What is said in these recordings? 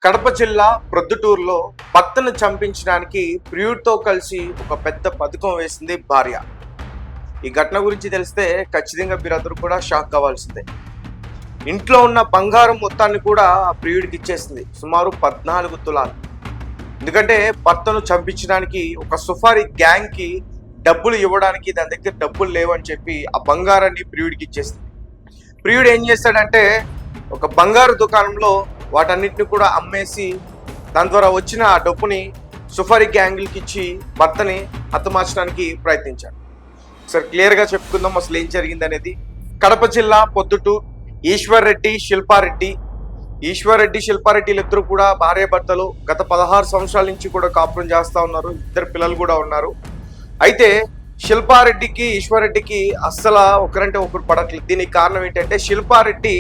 కడప జిల్లా ప్రొద్దుటూరులో భర్తను చంపించడానికి ప్రియుడితో కలిసి ఒక పెద్ద పథకం వేసింది భార్య. ఈ ఘటన గురించి తెలిస్తే ఖచ్చితంగా మీరందరూ కూడా షాక్ అవ్వాల్సిందే. ఇంట్లో ఉన్న బంగారం మొత్తాన్ని కూడా ఆ ప్రియుడికి ఇచ్చేసింది, సుమారు 14 తులాలు. ఎందుకంటే భర్తను చంపించడానికి ఒక సుఫారీ గ్యాంగ్కి డబ్బులు ఇవ్వడానికి దాని దగ్గర డబ్బులు లేవని చెప్పి ఆ బంగారాన్ని ప్రియుడికి ఇచ్చేసింది. ప్రియుడు ఏం చేస్తాడంటే ఒక బంగారు దుకాణంలో వాటన్నిటిని కూడా అమ్మేసి దాని ద్వారా వచ్చిన ఆ డబ్బుని సుఫారీ గ్యాంగులకి ఇచ్చి భర్తని హతమార్చడానికి ప్రయత్నించాడు. ఒకసారి క్లియర్గా చెప్పుకుందాం అసలు ఏం జరిగింది అనేది. కడప జిల్లా పొద్దుటూరు ఈశ్వర్ రెడ్డి శిల్పారెడ్డిలు ఇద్దరు కూడా భార్యాభర్తలు. గత 16 సంవత్సరాల నుంచి కూడా కాపురం చేస్తూ ఉన్నారు. 2 పిల్లలు కూడా ఉన్నారు. అయితే శిల్పారెడ్డికి ఈశ్వరెడ్డికి అస్సలు ఒకరంటే ఒకరు పడట్లేదు. దీనికి కారణం ఏంటంటే శిల్పారెడ్డి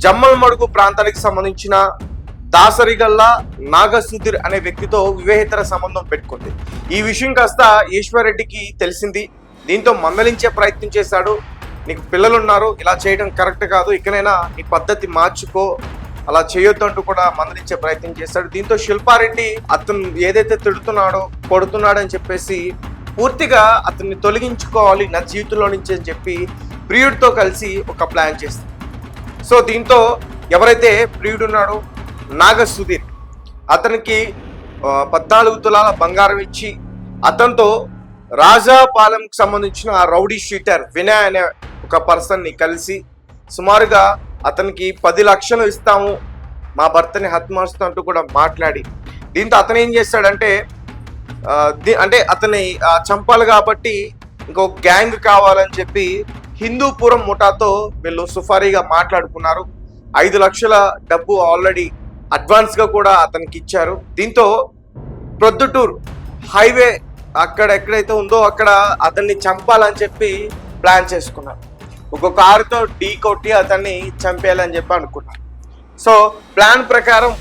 జమ్మలమడుగు ప్రాంతానికి సంబంధించిన దాసరిగల్లా నాగసుధీర్ అనే వ్యక్తితో వివాహేతర సంబంధం పెట్టుకుంది. ఈ విషయం కాస్త ఈశ్వరెడ్డికి తెలిసింది. దీంతో మందలించే ప్రయత్నం చేశాడు. నీకు పిల్లలున్నారు, ఇలా చేయడం కరెక్ట్ కాదు, ఇకనైనా నీ పద్ధతి మార్చుకో, అలా చేయొద్దు అంటూ కూడా మందలించే ప్రయత్నం చేశాడు. దీంతో శిల్పారెడ్డి అతను ఏదైతే తిడుతున్నాడో కొడుతున్నాడో అని చెప్పేసి పూర్తిగా అతన్ని తొలగించుకోవాలి నా జీవితంలో నుంచి అని చెప్పి ప్రియుడితో కలిసి ఒక ప్లాన్ చేస్తుంది. సో దీంతో ఎవరైతే ప్రియుడు ఉన్నాడో నాగసుధీర్, అతనికి 14 తులాల బంగారం ఇచ్చి అతనితో రాజాపాలెంకి సంబంధించిన ఆ రౌడీ షీటర్ వినయ్ అనే ఒక పర్సన్ని కలిసి సుమారుగా అతనికి 10 లక్షలు ఇస్తాము, మా భర్తని హతమారుస్తూ కూడా మాట్లాడి, దీంతో అతను ఏం చేస్తాడంటే అంటే అతన్ని చంపాలి కాబట్టి ఇంకొక గ్యాంగ్ కావాలని చెప్పి హిందూపురం ముఠాతో వీళ్ళు సుఫారీగా మాట్లాడుకున్నారు. 5 లక్షల డబ్బు ఆల్రెడీ అడ్వాన్స్గా కూడా అతనికి ఇచ్చారు. దీంతో ప్రొద్దుటూరు హైవే అక్కడ ఎక్కడైతే ఉందో అక్కడ అతన్ని చంపాలని చెప్పి ప్లాన్ చేసుకున్నారు. ఒక కారుతో ఢీ కొట్టి అతన్ని చంపేయాలని చెప్పి అనుకున్నారు. సో ప్లాన్ ప్రకారం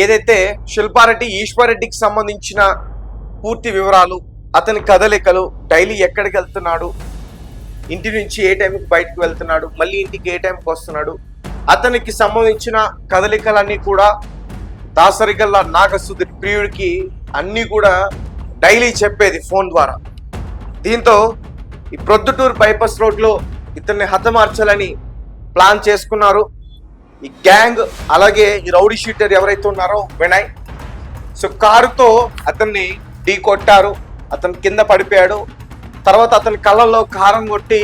ఏదైతే శిల్పారెడ్డి ఈశ్వరెడ్డికి సంబంధించిన పూర్తి వివరాలు, అతని కదలికలు, డైలీ ఎక్కడికి వెళ్తున్నాడు, ఇంటి నుంచి ఏ టైంకి బయటకు వెళ్తున్నాడు, మళ్ళీ ఇంటికి ఏ టైంకి వస్తున్నాడు, అతనికి సంబంధించిన కదలికలన్నీ కూడా దాసరిగల్లా నాగసుధీర్ ప్రియుడికి అన్నీ కూడా డైలీ చెప్పేది ఫోన్ ద్వారా. దీంతో ఈ ప్రొద్దుటూరు బైపాస్ రోడ్లో ఇతన్ని హతమార్చాలని ప్లాన్ చేసుకున్నారు ఈ గ్యాంగ్. అలాగే ఈ రౌడీ షీటర్ ఎవరైతే ఉన్నారో వినయ్, సో కారుతో అతన్ని ఢీ కొట్టారు, అతను కింద పడిపోయాడు. తర్వాత అతని కళ్ళల్లో కారం కొట్టి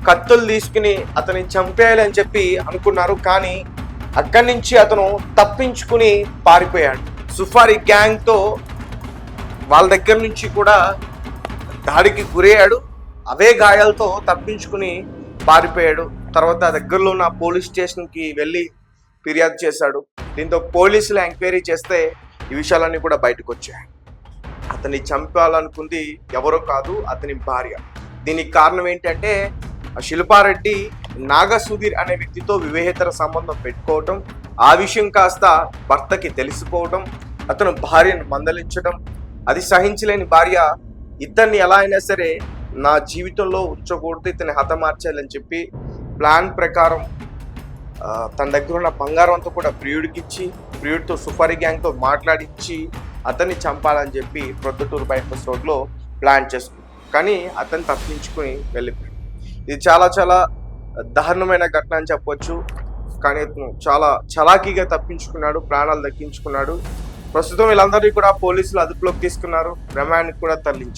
కత్తులు తీసుకుని అతన్ని చంపేయాలని చెప్పి అనుకున్నారు. కానీ అక్కడి నుంచి అతను తప్పించుకుని పారిపోయాడు. సుఫారీ గ్యాంగ్తో వాళ్ళ దగ్గర నుంచి కూడా దాడికి గురయ్యాడు. అవే గాయాలతో తప్పించుకుని పారిపోయాడు. తర్వాత దగ్గరలో ఉన్న పోలీస్ స్టేషన్కి వెళ్ళి ఫిర్యాదు చేశాడు. దీంతో పోలీసులు ఎంక్వైరీ చేస్తే ఈ విషయాలన్నీ కూడా బయటకు వచ్చాయి. అతన్ని చంపాలనుకుంది ఎవరో కాదు, అతని భార్య. దీనికి కారణం ఏంటంటే శిల్పారెడ్డి నాగసుధీర్ అనే వ్యక్తితో వివాహేతర సంబంధం పెట్టుకోవటం, ఆ విషయం కాస్త భర్తకి తెలిసిపోవటం, అతను భార్యను మందలించడం, అది సహించలేని భార్య ఇతన్ని ఎలా అయినా సరే నా జీవితంలో ఉంచకూడదు, ఇతన్ని హతమార్చాలని చెప్పి ప్లాన్ ప్రకారం తన దగ్గర ఉన్న బంగారంతో కూడా ప్రియుడికి ఇచ్చి, ప్రియుడితో సుఫారీ గ్యాంగ్తో మాట్లాడించి అతన్ని చంపాలని చెప్పి ప్రొద్దుటూరు బైపాస్ రోడ్లో ప్లాన్ చేసుకున్నాడు. కానీ అతను తప్పించుకొని వెళ్ళిపోయాడు. ఇది చాలా చాలా దారుణమైన ఘటన అని చెప్పొచ్చు. కానీ అతను చాలా చలాకీగా తప్పించుకున్నాడు, ప్రాణాలు దక్కించుకున్నాడు. ప్రస్తుతం వీళ్ళందరినీ కూడా పోలీసులు అదుపులోకి తీసుకున్నారు, రిమాండ్కి కూడా తరలించారు.